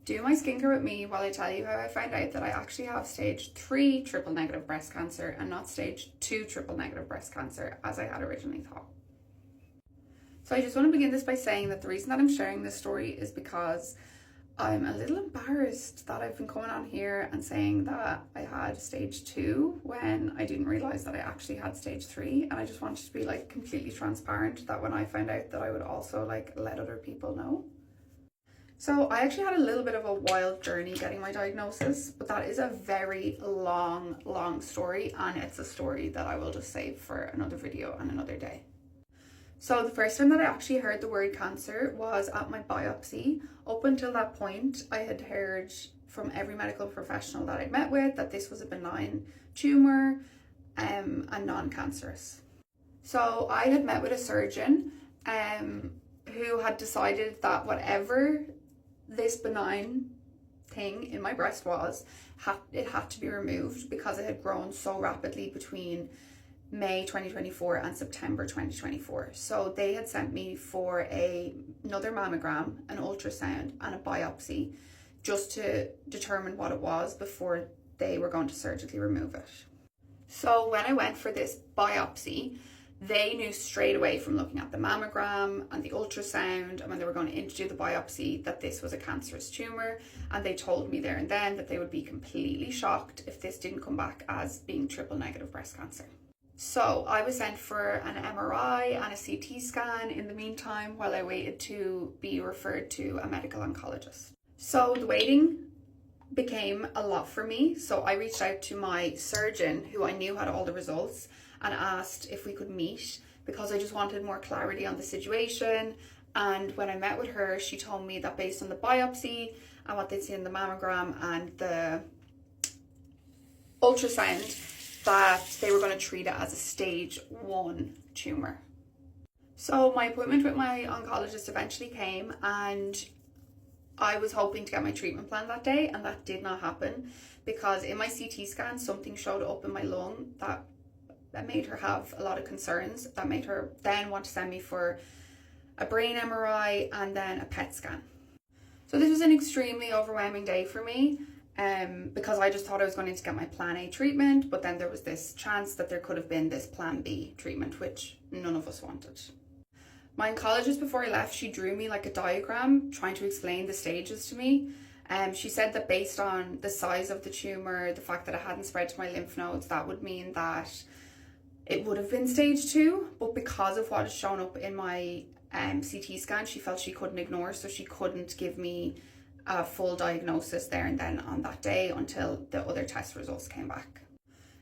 Do my skincare with me while I tell you how I found out that I actually have stage 3 triple negative breast cancer and not stage 2 triple negative breast cancer as I had originally thought. So I just want to begin this by saying that the reason that I'm sharing this story is because I'm a little embarrassed that I've been coming on here and saying that I had stage 2 when I didn't realize that I actually had stage 3, and I just wanted to be like completely transparent that when I found out that I would also like let other people know. So I actually had a little bit of a wild journey getting my diagnosis, but that is a very long story, and it's a story that I will just save for another video and another day. So the first time that I actually heard the word cancer was at my biopsy. Up until that point, I had heard from every medical professional that I'd met with that this was a benign tumour and non-cancerous. So I had met with a surgeon who had decided that whatever this benign thing in my breast was, it had to be removed because it had grown so rapidly between May 2024 and September 2024. So they had sent me for another mammogram, an ultrasound and a biopsy just to determine what it was before they were going to surgically remove it. So when I went for this biopsy, they knew straight away from looking at the mammogram and the ultrasound and when they were going to do the biopsy that this was a cancerous tumour, and they told me there and then that they would be completely shocked if this didn't come back as being triple negative breast cancer. So I was sent for an MRI and a CT scan in the meantime while I waited to be referred to a medical oncologist. So the waiting became a lot for me. So I reached out to my surgeon who I knew had all the results and asked if we could meet because I just wanted more clarity on the situation. And when I met with her, she told me that based on the biopsy and what they'd seen in the mammogram and the ultrasound, that they were going to treat it as a stage 1 tumour. So my appointment with my oncologist eventually came, and I was hoping to get my treatment plan that day, and that did not happen because in my CT scan something showed up in my lung that made her have a lot of concerns, that made her then want to send me for a brain MRI and then a PET scan. So this was an extremely overwhelming day for me. Because I just thought I was going to get my plan A treatment, but then there was this chance that there could have been this plan B treatment, which none of us wanted. My oncologist, before I left, she drew me like a diagram trying to explain the stages to me. She said that based on the size of the tumour, the fact that it hadn't spread to my lymph nodes, that would mean that it would have been stage 2, but because of what had shown up in my CT scan, she felt she couldn't ignore, so she couldn't give me a full diagnosis there and then on that day until the other test results came back.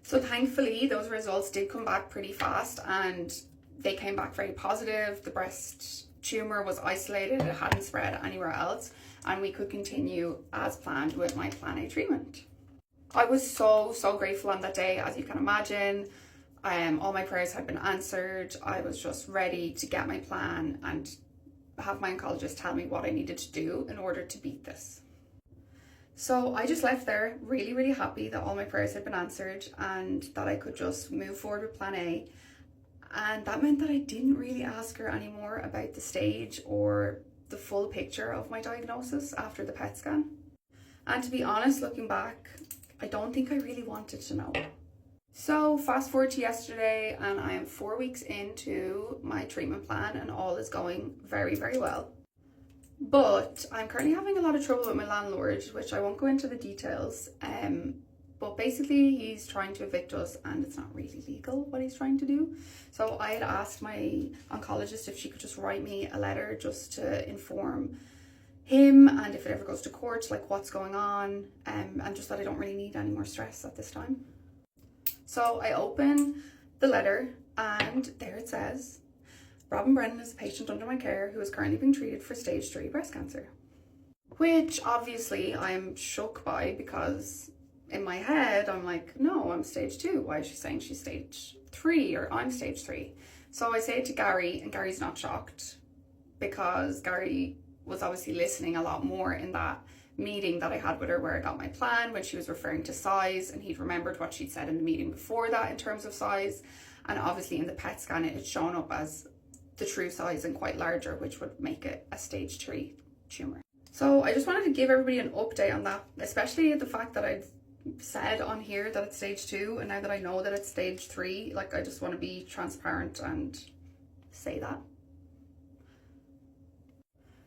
So thankfully those results did come back pretty fast, and they came back very positive. The breast tumour was isolated, it hadn't spread anywhere else, and we could continue as planned with my plan A treatment. I was so grateful on that day, as you can imagine. All my prayers had been answered. I was just ready to get my plan and have my oncologist tell me what I needed to do in order to beat this. So I just left there really happy that all my prayers had been answered and that I could just move forward with plan A. And that meant that I didn't really ask her anymore about the stage or the full picture of my diagnosis after the PET scan. And to be honest, looking back, I don't think I really wanted to know. So fast forward to yesterday, and I am 4 weeks into my treatment plan and all is going very well. But I'm currently having a lot of trouble with my landlord, which I won't go into the details. But basically he's trying to evict us, and it's not really legal what he's trying to do. So I had asked my oncologist if she could just write me a letter just to inform him, and if it ever goes to court, like what's going on, and just that I don't really need any more stress at this time. So I open the letter, and there it says, Robin Brennan is a patient under my care who is currently being treated for stage 3 breast cancer. Which obviously I'm shook by, because in my head I'm like, no, I'm stage 2. Why is she saying she's stage 3 or I'm stage 3? So I say it to Gary, and Gary's not shocked because Gary was obviously listening a lot more in that meeting that I had with her where I got my plan, when she was referring to size, and he'd remembered what she'd said in the meeting before that in terms of size. And obviously in the PET scan it had shown up as the true size and quite larger, which would make it a stage 3 tumour. So I just wanted to give everybody an update on that, especially the fact that I've said on here that it's stage 2, and now that I know that it's stage 3, like, I just want to be transparent and say that.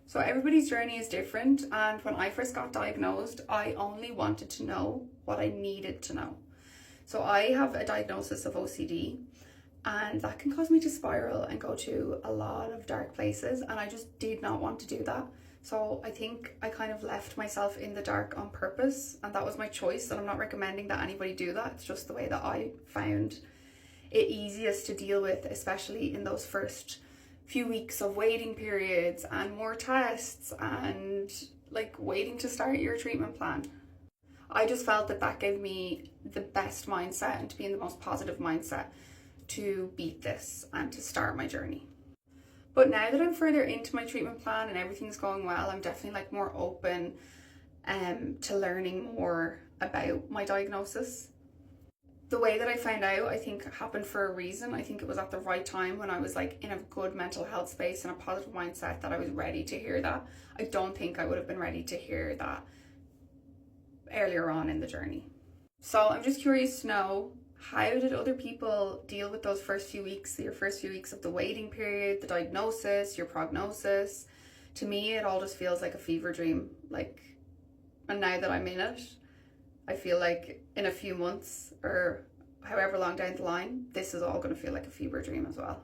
So everybody's journey is different, and when I first got diagnosed, I only wanted to know what I needed to know. So I have a diagnosis of OCD, and that can cause me to spiral and go to a lot of dark places, and I just did not want to do that. So I think I kind of left myself in the dark on purpose, and that was my choice, and I'm not recommending that anybody do that. It's just the way that I found it easiest to deal with, especially in those first few weeks of waiting periods and more tests and like waiting to start your treatment plan. I just felt that that gave me the best mindset and to be in the most positive mindset to beat this and to start my journey. But now that I'm further into my treatment plan and everything's going well, I'm definitely like more open to learning more about my diagnosis. The way that I found out, I think, happened for a reason. I think it was at the right time when I was like in a good mental health space and a positive mindset that I was ready to hear that. I don't think I would have been ready to hear that earlier on in the journey. So I'm just curious to know, how did other people deal with those first few weeks, your first few weeks of the waiting period, the diagnosis, your prognosis? To me, it all just feels like a fever dream. Like, and now that I'm in it, I feel like in a few months or however long down the line, this is all going to feel like a fever dream as well.